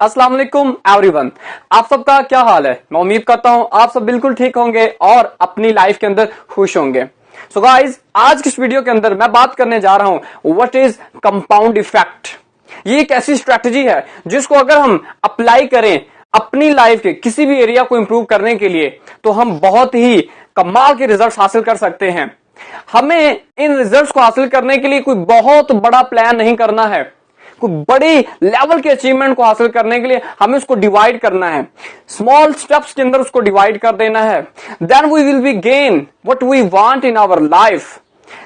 अस्सलाम वालेकुम एवरीवन, आप सबका क्या हाल है। मैं उम्मीद करता हूं आप सब बिल्कुल ठीक होंगे और अपनी लाइफ के अंदर खुश होंगे। सो गाइस, आज की इस वीडियो के अंदर मैं बात करने जा रहा हूं व्हाट इज कंपाउंड इफेक्ट। ये एक ऐसी स्ट्रेटजी है जिसको अगर हम अप्लाई करें अपनी लाइफ के किसी भी एरिया को इंप्रूव करने के लिए तो हम बहुत ही कमाल के रिजल्ट्स हासिल कर सकते हैं। हमें इन रिजल्ट्स को हासिल करने के लिए कोई बहुत बड़ा प्लान नहीं करना है, कोई बड़ी लेवल के अचीवमेंट को हासिल करने के लिए हमें उसको डिवाइड करना है, स्मॉल स्टेप्स के अंदर उसको डिवाइड कर देना है। Then we will be gain what we want in our life.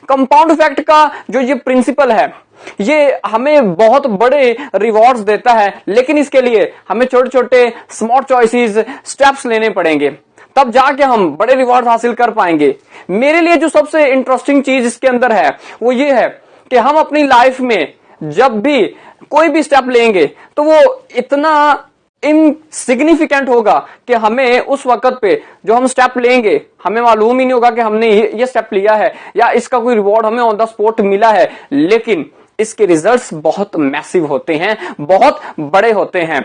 Compound effect का जो ये प्रिंसिपल है ये हमें बहुत बड़े रिवॉर्ड्स देता है, लेकिन इसके लिए हमें छोटे छोटे स्मार्ट चॉइसेस स्टेप्स लेने पड़ेंगे, तब जाके हम बड़े रिवॉर्ड हासिल कर पाएंगे। मेरे लिए जो सबसे इंटरेस्टिंग चीज इसके अंदर है वो ये है कि हम अपनी लाइफ में जब भी कोई भी स्टेप लेंगे तो वो इतना इनसिग्निफिकेंट होगा कि हमें उस वक्त पे जो हम स्टेप लेंगे हमें मालूम ही नहीं होगा कि हमने ये स्टेप लिया है या इसका कोई रिवॉर्ड हमें ऑन द स्पॉट मिला है, लेकिन इसके रिजल्ट्स बहुत मैसिव होते हैं, बहुत बड़े होते हैं।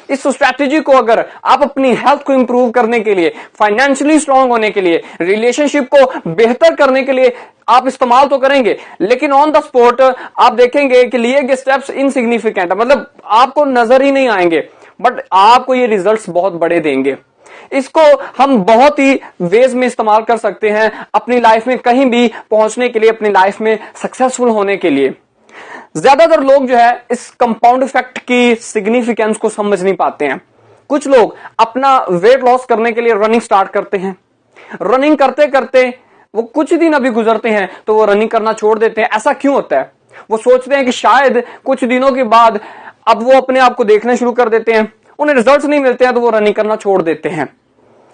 इस स्ट्रैटेजी को अगर आप अपनी हेल्थ को इंप्रूव करने के लिए, फाइनेंशियली स्ट्रांग होने के लिए, रिलेशनशिप को बेहतर करने के लिए आप इस्तेमाल तो करेंगे, लेकिन ऑन द स्पॉट आप देखेंगे कि लिए गए स्टेप्स इनसिग्निफिकेंट, मतलब आपको नजर ही नहीं आएंगे, बट आपको ये रिजल्ट्स बहुत बड़े देंगे। इसको हम बहुत ही वेज में इस्तेमाल कर सकते हैं अपनी लाइफ में कहीं भी पहुंचने के लिए, अपनी लाइफ में सक्सेसफुल होने के लिए। ज्यादातर लोग जो है इस कंपाउंड इफेक्ट की सिग्निफिकेंस को समझ नहीं पाते हैं। कुछ लोग अपना वेट लॉस करने के लिए रनिंग स्टार्ट करते हैं, रनिंग करते करते वो कुछ दिन अभी गुजरते हैं तो वो रनिंग करना छोड़ देते हैं। ऐसा क्यों होता है? वो सोचते हैं कि शायद कुछ दिनों के बाद अब वो अपने आप को देखना शुरू कर देते हैं, उन्हें रिजल्ट्स नहीं मिलते हैं तो वो रनिंग करना छोड़ देते हैं।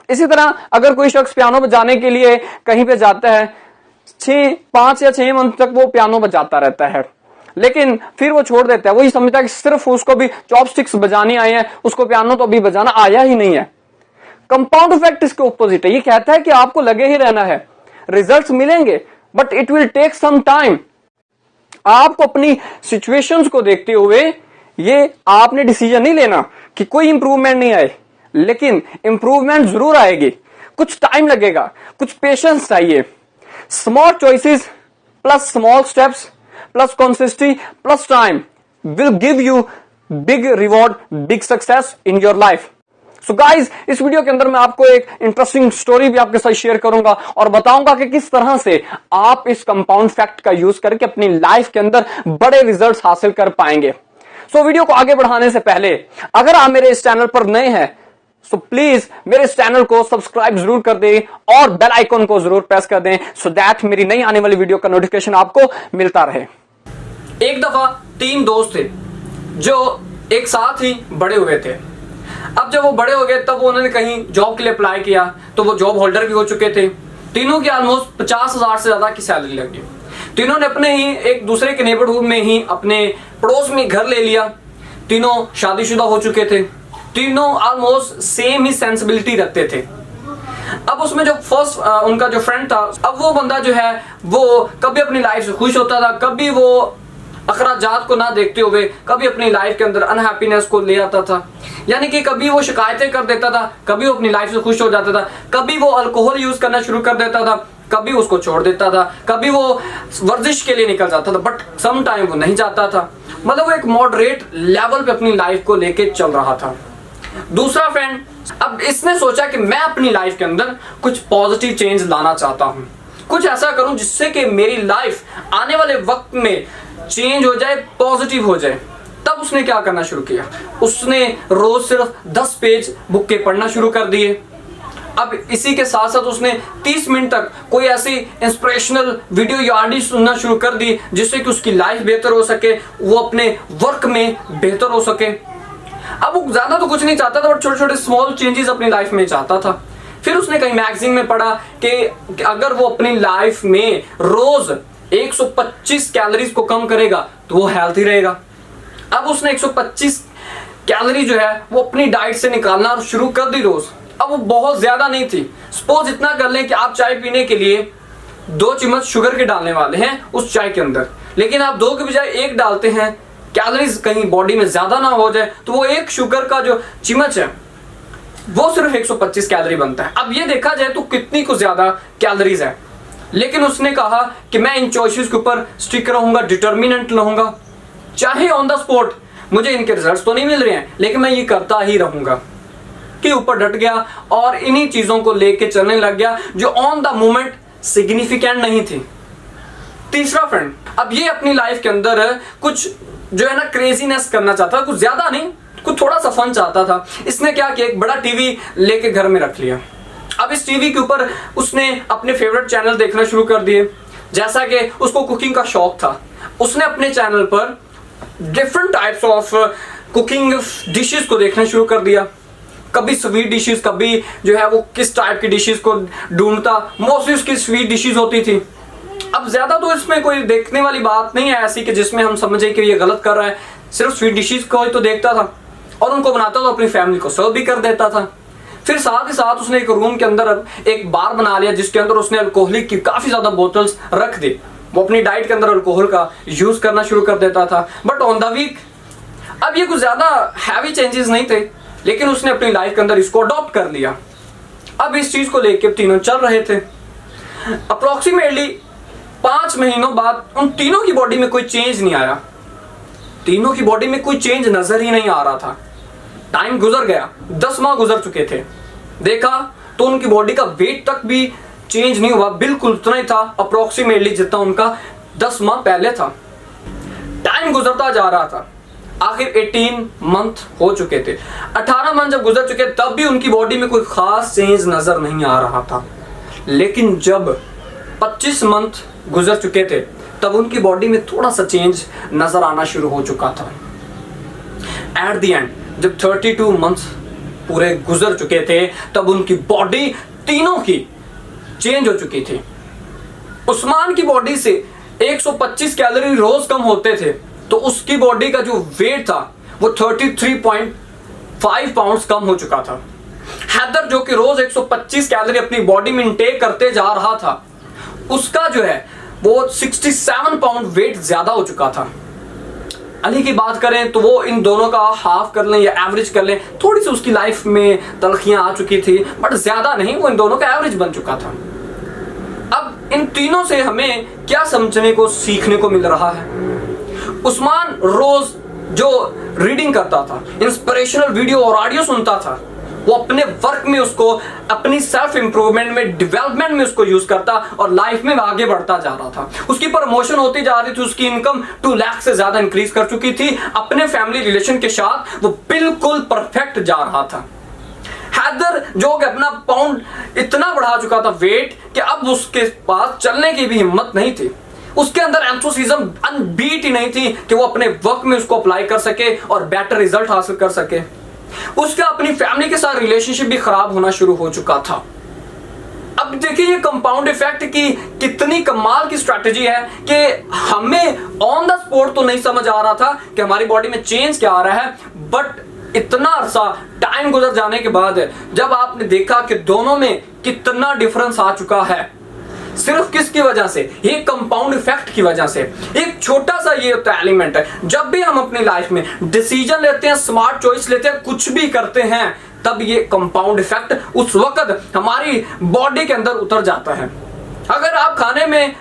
इसी तरह अगर कोई शख्स पियानो बजाने के लिए कहीं पे जाता है, 5 या 6 मंथ तक वो पियानो बजाता रहता है, लेकिन फिर वो छोड़ देता है। वही समझता है कि सिर्फ उसको भी चॉपस्टिक्स बजानी आई है, उसको पियानो तो अभी बजाना आया ही नहीं है। कंपाउंड इफेक्ट इसके ऑपोजिट है। ये कहता है कि आपको लगे ही रहना है, रिजल्ट्स मिलेंगे, but it will take some time. आपको अपनी सिचुएशंस को देखते हुए ये आपने डिसीजन नहीं लेना कि कोई इंप्रूवमेंट नहीं आए, लेकिन इंप्रूवमेंट जरूर आएगी। कुछ टाइम लगेगा, कुछ पेशेंस चाहिए। Small choices plus small steps plus consistency plus time will give you big reward, big success in your life. So guys, इस वीडियो के अंदर मैं आपको एक इंटरेस्टिंग स्टोरी भी आपके साथ शेयर करूंगा और बताऊंगा कि किस तरह से आप इस कंपाउंड फैक्ट का यूज करके अपनी लाइफ के अंदर बड़े रिजल्ट्स हासिल कर पाएंगे। सो वीडियो को आगे बढ़ाने से पहले अगर आप मेरे इस चैनल पर नए हैं सो प्लीज मेरे इस चैनल को सब्सक्राइब जरूर कर दें और बेल आइकन को जरूर प्रेस कर दें सो दैट मेरी नई आने वाली वीडियो का नोटिफिकेशन आपको मिलता रहे। एक दफा 3 दोस्त थे जो एक साथ ही बड़े हुए थे। अब जब वो बड़े हो गए तब उन्होंने कहीं जॉब के लिए अप्लाई किया तो वो जॉब होल्डर भी हो चुके थे। तीनों की ऑलमोस्ट 50,000 से ज्यादा की सैलरी लगी। तीनों ने अपने ही एक दूसरे के नेबरहुड में ही अपने पड़ोस में घर ले लिया। तीनों शादीशुदा हो चुके थे। तीनों ऑलमोस्ट सेम ही सेंसिबिलिटी रखते थे। अब उसमें जो फर्स्ट उनका जो फ्रेंड था, अब वो बंदा जो है वो कभी अपनी लाइफ से खुश होता था, कभी वो अखराजात को ना देखते हुए कभी अपनी लाइफ के अंदर अनहैप्पीनेस को ले आता था। यानी कि कभी वो शिकायतें कर देता था, कभी वो अपनी लाइफ से खुश हो जाता था, कभी वो अल्कोहल यूज करना शुरू कर देता था, कभी उसको छोड़ देता था, कभी वो वर्जिश के लिए निकल जाता था, बट सम टाइम वो नहीं जाता था। मतलब वो एक मॉडरेट लेवल पे अपनी लाइफ को लेके चल रहा था। दूसरा फ्रेंड, अब इसने सोचा कि मैं अपनी लाइफ के अंदर कुछ पॉजिटिव चेंज लाना चाहता हूं, कुछ ऐसा करूं जिससे कि मेरी लाइफ आने वाले वक्त में चेंज हो जाए, पॉजिटिव हो जाए। तब उसने क्या करना शुरू किया, उसने रोज सिर्फ 10 पेज बुक के पढ़ना शुरू कर दिए। अब इसी के साथ साथ उसने 30 मिनट तक कोई ऐसी इंस्पिरेशनल वीडियो या ऑडियो सुनना शुरू कर दी जिससे कि उसकी लाइफ बेहतर हो सके, वो अपने वर्क में बेहतर हो सके। अब वो ज्यादा तो कुछ नहीं चाहता था, बट छोटे छोटे स्मॉल चेंजेस अपनी लाइफ में चाहता था। फिर उसने कहीं मैगजीन में पढ़ा कि अगर वो अपनी लाइफ में रोज 125 कैलोरीज को कम करेगा तो वो हेल्थी रहेगा। अब उसने 125 कैलोरी जो है वो अपनी डाइट से निकालना शुरू कर दी रोज। अब वो बहुत ज्यादा नहीं थी। सपोज इतना कर लें कि आप चाय पीने के लिए 2 चम्मच शुगर के डालने वाले हैं उस चाय के अंदर, लेकिन आप 2 के बजाय 1 डालते हैं कैलोरीज कहीं बॉडी में ज्यादा ना हो जाए, तो वो एक शुगर का जो चम्मच है वो सिर्फ 125 कैलोरी बनता है। अब ये देखा जाए तो कितनी कुछ ज्यादा कैलोरीज है, लेकिन उसने कहा कि मैं इन चॉइसेस के ऊपर स्टिक रहूंगा, डिटर्मिनेंट रहूंगा, चाहे ऑन द स्पॉट मुझे इनके रिजल्ट्स तो नहीं मिल रहे हैं, लेकिन मैं ये करता ही रहूंगा। के ऊपर डट गया और इन्हीं चीजों को लेके चलने लग गया जो ऑन द मोमेंट सिग्निफिकेंट नहीं थी। तीसरा फ्रेंड, अब ये अपनी लाइफ के अंदर कुछ जो है ना क्रेजीनेस करना चाहता, कुछ ज्यादा नहीं, कुछ थोड़ा सा फन चाहता था। इसने क्या किया, एक बड़ा टीवी लेके घर में रख लिया। अब इस टीवी के ऊपर उसने अपने फेवरेट चैनल देखना शुरू कर दिए। जैसा कि उसको कुकिंग का शौक था, उसने अपने चैनल पर different types of cooking dishes को देखना शुरू कर दिया। कभी स्वीट डिशेस, कभी जो है वो किस टाइप की डिशेस को ढूंढता, मोस्टली उसकी स्वीट डिशेस होती थी। अब ज्यादा तो इसमें कोई देखने वाली बात नहीं है ऐसी कि जिसमें हम समझे कि ये गलत कर रहा है। सिर्फ स्वीट डिशेस को ही तो देखता था और उनको बनाता तो अपनी फैमिली को सर्व भी कर देता था। फिर साथ ही साथ उसने एक रूम के अंदर एक बार बना लिया जिसके अंदर उसने अल्कोहलिक की काफी ज्यादा बोतल्स रख दी। वो अपनी डाइट के अंदर अल्कोहल का यूज करना शुरू कर देता था, बट ऑन द वीक। अब ये कुछ ज्यादा हैवी चेंजेस नहीं थे, लेकिन उसने अपनी लाइफ के अंदर इसको अडॉप्ट कर लिया। अब इस चीज को लेकर तीनों चल रहे थे। अप्रोक्सीमेटली 5 महीनों बाद उन तीनों की बॉडी में कोई चेंज नहीं आया। तीनों की बॉडी में कोई चेंज नजर ही नहीं आ रहा था। टाइम गुजर गया, 10 माह गुजर चुके थे। देखा तो उनकी बॉडी का वेट तक भी चेंज नहीं हुआ, बिल्कुल उतना ही था अप्रोक्सीमेटली जितना उनका 10 माह पहले था। टाइम गुजरता जा रहा था, आखिर 18 मंथ हो चुके थे। 18 मंथ जब गुजर चुके तब भी उनकी बॉडी में कोई खास चेंज नजर नहीं आ रहा था। लेकिन जब 25 मंथ गुजर चुके थे तब उनकी बॉडी में थोड़ा सा चेंज नजर आना शुरू हो चुका था। एट द एंड जब 32 मंथ पूरे गुजर चुके थे तब उनकी बॉडी तीनों की चेंज हो चुकी थी। उस्मान की बॉडी से 125 कैलोरी रोज कम होते थे, तो उसकी बॉडी का जो वेट था वो 33.5 पाउंड्स कम हो चुका था। हैदर जो कि रोज 125 कैलोरी अपनी बॉडी में इंटेक करते जा रहा था, उसका जो है वो 67 पाउंड वेट ज्यादा हो चुका था। अली की बात करें तो वो इन दोनों का हाफ कर लें या एवरेज कर लें, थोड़ी सी उसकी लाइफ में तलखियां आ चुकी थी, बट ज्यादा नहीं, वो इन दोनों का एवरेज बन चुका था। अब इन तीनों से हमें क्या समझने को, सीखने को मिल रहा है। उस्मान रोज जो रीडिंग करता था, इंस्पिरेशनल वीडियो और ऑडियो सुनता था, वो अपने वर्क में उसको, अपनी सेल्फ इंप्रूवमेंट में, डेवलपमेंट में उसको यूज करता और लाइफ में आगे बढ़ता जा रहा था। उसकी प्रमोशन होती जा रही थी, उसकी इनकम 2 लाख से ज्यादा इंक्रीज कर चुकी थी। अपने फैमिली रिलेशन के साथ वो बिल्कुल परफेक्ट जा रहा था। हैदर जो कि अपना पाउंड इतना बढ़ा चुका था वेट कि अब उसके पास चलने की भी हिम्मत नहीं थी। उसके अंदर एंथुसिज्म अनबीट ही नहीं थी कि वो अपने वर्क में उसको अप्लाई कर सके और बेटर रिजल्ट हासिल कर सके। उसका अपनी फैमिली के साथ रिलेशनशिप भी खराब होना शुरू हो चुका था। अब देखिए ये कंपाउंड इफेक्ट की कितनी कमाल की स्ट्रैटेजी है कि हमें ऑन द स्पॉट तो नहीं समझ आ रहा था कि हमारी बॉडी में चेंज क्या आ रहा है, बट इतना अरसा टाइम गुजर जाने के बाद जब आपने देखा कि दोनों में कितना डिफरेंस आ चुका है, सिर्फ किसकी वजह से, ये कंपाउंड इफेक्ट की वजह से। एक छोटा सा ये होता है एलिमेंट है, जब भी हम अपनी लाइफ में डिसीजन लेते हैं, स्मार्ट चॉइस लेते हैं, कुछ भी करते हैं, तब ये कंपाउंड इफेक्ट उस वक्त हमारी बॉडी के अंदर उतर जाता है। अगर आप खाने में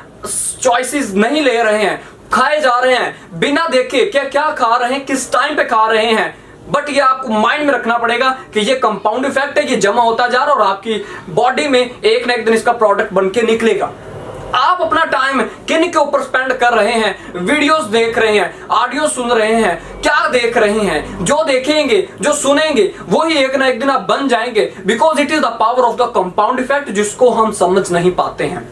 चॉइसेस नहीं ले रहे हैं, खाए जा रहे हैं बिना देखे क्या क्या खा रहे हैं, किस टाइम पे खा रहे हैं, बट ये आपको माइंड में रखना पड़ेगा कि ये कंपाउंड इफेक्ट है, ये जमा होता जा रहा है और आपकी बॉडी में एक ना एक दिन इसका प्रोडक्ट बन के निकलेगा। आप अपना टाइम किन के ऊपर स्पेंड कर रहे हैं, वीडियोस देख रहे हैं, ऑडियो सुन रहे हैं, क्या देख रहे हैं, जो देखेंगे, जो सुनेंगे, वही एक ना एक दिन आप बन जाएंगे, because it is the power of the compound effect, जिसको हम समझ नहीं पाते हैं।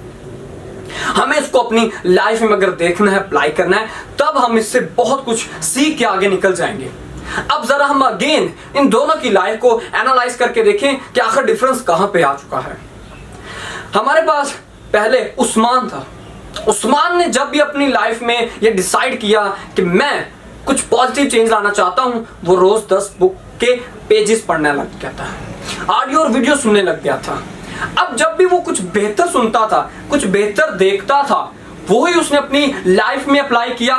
हमें इसको अपनी लाइफ में अगर देखना है, अप्लाई करना है, तब हम इससे बहुत कुछ सीख के आगे निकल जाएंगे। अब जरा हम अगेन इन दोनों की लाइफ को एनालाइज करके देखें कि आखिर डिफरेंस कहां पे आ चुका है। हमारे पास पहले उस्मान था। उस्मान ने जब भी अपनी लाइफ में ये डिसाइड किया कि मैं कुछ पॉजिटिव चेंज लाना चाहता हूं, वो रोज 10 बुक के पेजेस पढ़ने लग गया था, ऑडियो और वीडियो सुनने लग गया था। अब जब भी वो कुछ बेहतर सुनता था, कुछ बेहतर देखता था, वो ही उसने अपनी लाइफ में अप्लाई किया।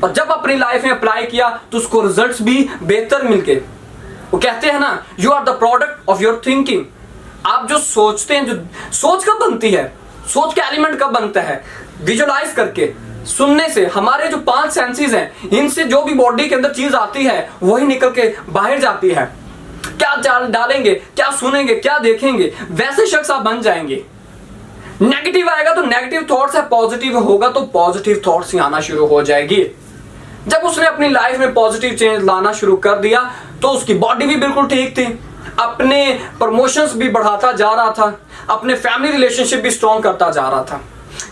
और जब अपनी लाइफ में अप्लाई किया तो उसको रिजल्ट्स भी बेहतर मिल गए। वो कहते हैं ना, you are the product of your thinking. आप जो सोचते हैं, जो सोच कब बनती है, सोच के एलिमेंट कब बनता है, विजुअलाइज करके, सुनने से। हमारे जो 5 सेंसेस हैं, इनसे जो भी बॉडी के अंदर चीज आती है वही निकल के बाहर जाती है। क्या डालेंगे, क्या सुनेंगे, क्या देखेंगे, वैसे शख्स आप बन जाएंगे। नेगेटिव आएगा तो नेगेटिव थॉट्स है, पॉजिटिव होगा तो पॉजिटिव थॉट्स ही आना शुरू हो जाएगी। जब उसने अपनी लाइफ में पॉजिटिव चेंज लाना शुरू कर दिया तो उसकी बॉडी भी बिल्कुल ठीक थी, अपने प्रमोशंस भी बढ़ाता जा रहा था, अपने फैमिली रिलेशनशिप भी स्ट्रॉन्ग करता जा रहा था।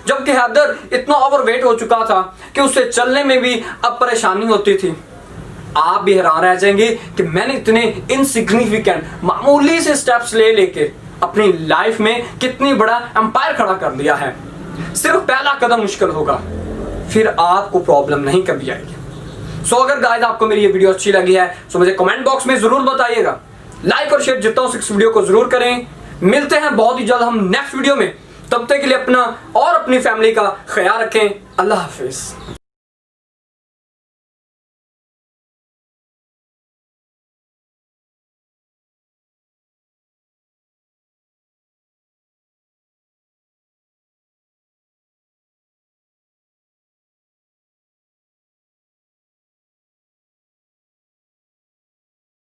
जबकि हैदर इतना ओवरवेट हो चुका था कि उसे चलने में भी अब परेशानी होती थी। आप भी हैरान रह जाएंगे कि मैंने इतने इनसिग्निफिकेंट मामूली से स्टेप्स लेके अपनी लाइफ में कितनी बड़ा एम्पायर खड़ा कर लिया है। सिर्फ पहला कदम मुश्किल होगा, फिर आपको प्रॉब्लम नहीं कभी आएगी। सो अगर गाइस आपको मेरी ये वीडियो अच्छी लगी है तो मुझे कमेंट बॉक्स में जरूर बताइएगा। लाइक और शेयर जितना हो सके इस वीडियो को जरूर करें। मिलते हैं बहुत ही जल्द हम नेक्स्ट वीडियो में। तब तक के लिए अपना और अपनी फैमिली का ख्याल रखें। अल्लाह हाफिज।